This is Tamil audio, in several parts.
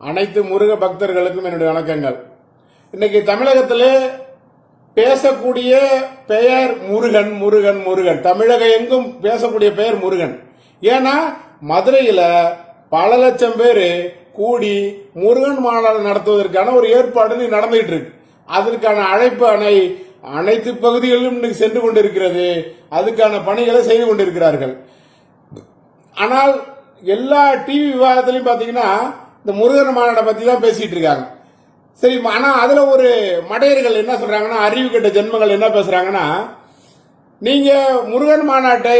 அனைத்து முருக பக்தர்களுக்கும் என்னுடைய வணக்கங்கள். இன்னைக்கு தமிழகத்திலே பேசக்கூடிய பெயர் முருகன் முருகன் முருகன். தமிழகம் எங்கும் பேசக்கூடிய பெயர் முருகன். ஏன்னா மதுரையில பல லட்சம் பேர் கூடி முருகன் மாநாடு நடத்துவதற்கான ஒரு ஏற்பாடு நடந்துகிட்டு இருக்கு. அதற்கான அழைப்பு அனைத்து பகுதிகளிலும் இன்னைக்கு சென்று கொண்டிருக்கிறது. அதுக்கான பணிகளை செய்து கொண்டிருக்கிறார்கள். ஆனால் எல்லா டிவி விவாதத்திலையும் பாத்தீங்கன்னா இந்த முருகன் மாநாட்டை பத்தி தான் பேசிட்டு இருக்காங்க. சரி, ஆனா அதுல ஒரு மடையர்கள் என்ன சொல்றாங்கன்னா, அறிவு கெட்ட ஜென்மங்கள் என்ன பேசுறாங்கன்னா, நீங்க முருகன் மாநாட்டை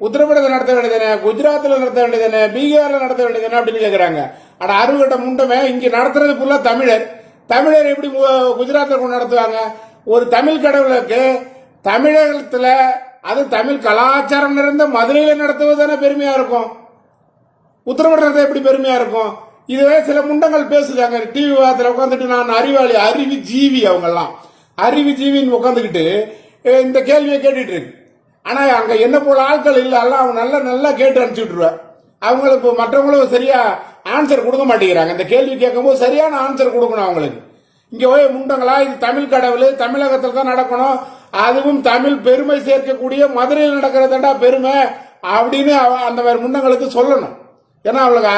உத்தரப்பிரதேச நடத்த வேண்டியதானே, குஜராத்ல நடத்த வேண்டியதானே, பீகார்ல நடத்த வேண்டியதானே அப்படின்னு கேக்குறாங்க. ஆனா அறிவு கெட்ட முண்டமே, இங்க நடத்துறது ஃபுல்லா தமிழர் எப்படி குஜராத்ல நடத்துவாங்க? ஒரு தமிழ் கடவுளுக்கு தமிழகத்துல அது தமிழ் கலாச்சாரம் நிறைந்த மதுரையில நடத்துவதானே பெருமையா இருக்கும். உத்தரப்பிரதேசத்தை எப்படி பெருமையா இருக்கும்? இதுவே சில முண்டங்கள் பேசுறாங்க டிவி விவாதத்தில் உட்காந்துட்டு. நான் அறிவாளி, அறிவு ஜீவி, அவங்கெல்லாம் அறிவு ஜீவின்னு உட்காந்துக்கிட்டு இந்த கேள்வியை கேட்டுட்டு இருக்கு. ஆனா அங்க என்ன போல ஆட்கள் இல்ல, எல்லாம் அவங்க நல்லா கேட்டு அனுப்பிச்சுட்டுருவேன். அவங்களுக்கு மற்றவங்களும் சரியா ஆன்சர் கொடுக்க மாட்டேங்கிறாங்க. இந்த கேள்வி கேட்கும் போது சரியான ஆன்சர் கொடுக்கணும் அவங்களுக்கு. இங்க போய் முண்டங்களா, இது தமிழ் கடவுள், தமிழகத்தில் தான் நடக்கணும், அதுவும் தமிழ் பெருமை சேர்க்கக்கூடிய மதுரையில் நடக்கிறதா பெருமை அப்படின்னு அந்த மாதிரி முண்டங்களுக்கு சொல்லணும். ஏன்னா அவளுக்கு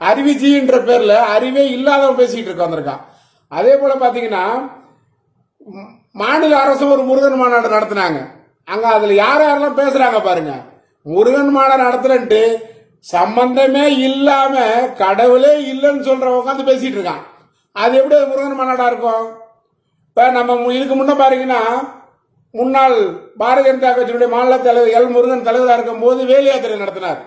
அறிவிஜின்ற பேர்ல அறிவே இல்லாதவன் பேசிட்டு இருக்கான். அதே போல பாத்தீங்கன்னா மாநில அரசு ஒரு முருகன் மாநாடு நடத்தினாங்க. அங்க அதுல யாரெல்லாம் பேசுறாங்க பாருங்க. முருகன் மாநாடு நடத்துறேன்ட்டு சம்பந்தமே இல்லாம கடவுளே இல்லைன்னு சொல்ற உட்காந்து பேசிட்டு இருக்கான். அது எப்படி முருகன் மாநாடா இருக்கும்? இப்ப நம்ம இதுக்கு முன்ன பாருங்கன்னா, முன்னாள் பாரதிய ஜனதா கட்சியினுடைய மாநில தலைவர் எல் முருகன் தலைவராக இருக்கும் போது வேலி யாத்திரை நடத்தினார்.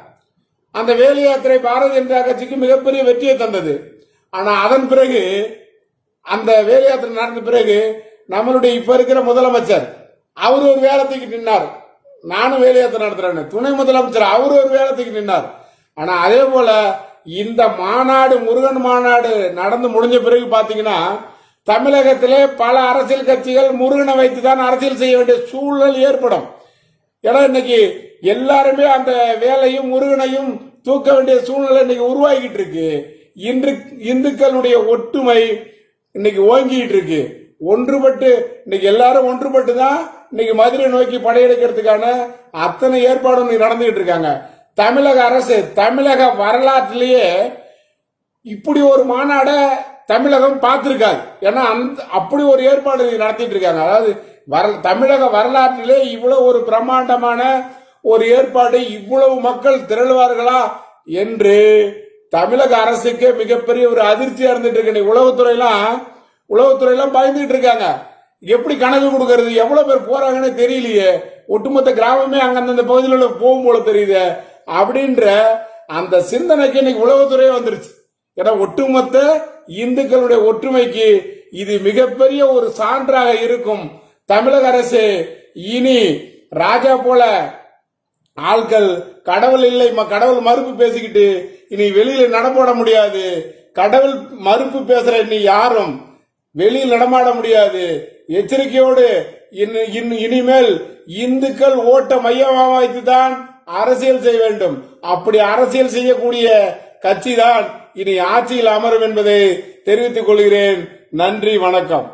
அந்த வேலி யாத்திரை பாரதிய ஜனதா கட்சிக்கு மிகப்பெரிய வெற்றியை தந்தது. ஆனா அதன் பிறகு, அந்த வேலி யாத்திரை நடந்த பிறகு, நம்மளுடைய இப்ப இருக்கிற முதலமைச்சர் அவர் ஒரு வேலத்துக்கு நின்னார். நானும் வேலி யாத்திரை நடத்துறேன். துணை முதலமைச்சர் அவர் ஒரு வேலத்துக்கு நின்னார். ஆனா அதே போல இந்த மாநாடு, முருகன் மாநாடு நடந்து முடிஞ்ச பிறகு பாத்தீங்கன்னா, தமிழகத்திலே பல அரசியல் கட்சிகள் முருகனை வைத்துதான் அரசியல் செய்ய வேண்டிய சூழல் ஏற்படும். ஏன்னா இன்னைக்கு எல்லாருமே அந்த வேலையும் முருகனையும் தூக்க வேண்டிய சூழ்நிலை இன்னைக்கு உருவாகிட்டு இருக்கு. இந்துக்களுடைய ஒற்றுமை இன்னைக்கு ஓங்கிட்டு இருக்கு. ஒன்றுபட்டு இன்னைக்கு எல்லாரும் ஒன்றுபட்டு தான் இன்னைக்கு மதுரை நோக்கி படையெடுக்கிறதுக்கான அத்தனை ஏற்பாடும் நடந்துகிட்டு இருக்காங்க. தமிழக அரசு தமிழக வரலாற்றிலேயே இப்படி ஒரு மாநாட தமிழகம் பார்த்திருக்காது. ஏன்னா அப்படி ஒரு ஏற்பாடு நடத்திட்டு இருக்காங்க. அதாவது தமிழக வரலாற்றிலே இவ்வளவு ஒரு பிரம்மாண்டமான ஒரு ஏற்பாடு, இவ்வளவு மக்கள் திரளுவார்களா என்று தமிழக அரசுக்கு மிகப்பெரிய ஒரு அதிர்ச்சியா இருந்துட்டு இருக்கு. உளவுத்துறையெல்லாம் பயந்துட்டு இருக்காங்க. எப்படி கணக்கு கொடுக்கறது, எவ்வளவு பேர் போறாங்கன்னு தெரியலையே, ஒட்டுமொத்த கிராமமே அந்தந்த பகுதியில் போகும் போல தெரியுது அப்படின்ற அந்த சிந்தனைக்கு இன்னைக்கு உளவுத்துறையே வந்துருச்சு. ஏன்னா ஒட்டுமொத்த இந்துக்களுடைய ஒற்றுமைக்கு இது மிகப்பெரிய ஒரு சான்றாக இருக்கும். தமிழக அரசு இனி ராஜா போல ஆட்கள் கடவுள் இல்லை, கடவுள் மறுப்பு பேசிக்கிட்டு இனி வெளியில நடமாட முடியாது. கடவுள் மறுப்பு பேசுற இனி யாரும் வெளியில் நடமாட முடியாது. எச்சரிக்கையோடு இனிமேல் இந்துக்கள் ஓட்ட மையமாக வைத்துதான் அரசியல் செய்ய வேண்டும். அப்படி அரசியல் செய்யக்கூடிய கட்சி தான் இனி ஆட்சியில் அமரும் என்பதை தெரிவித்துக் கொள்கிறேன். நன்றி, வணக்கம்.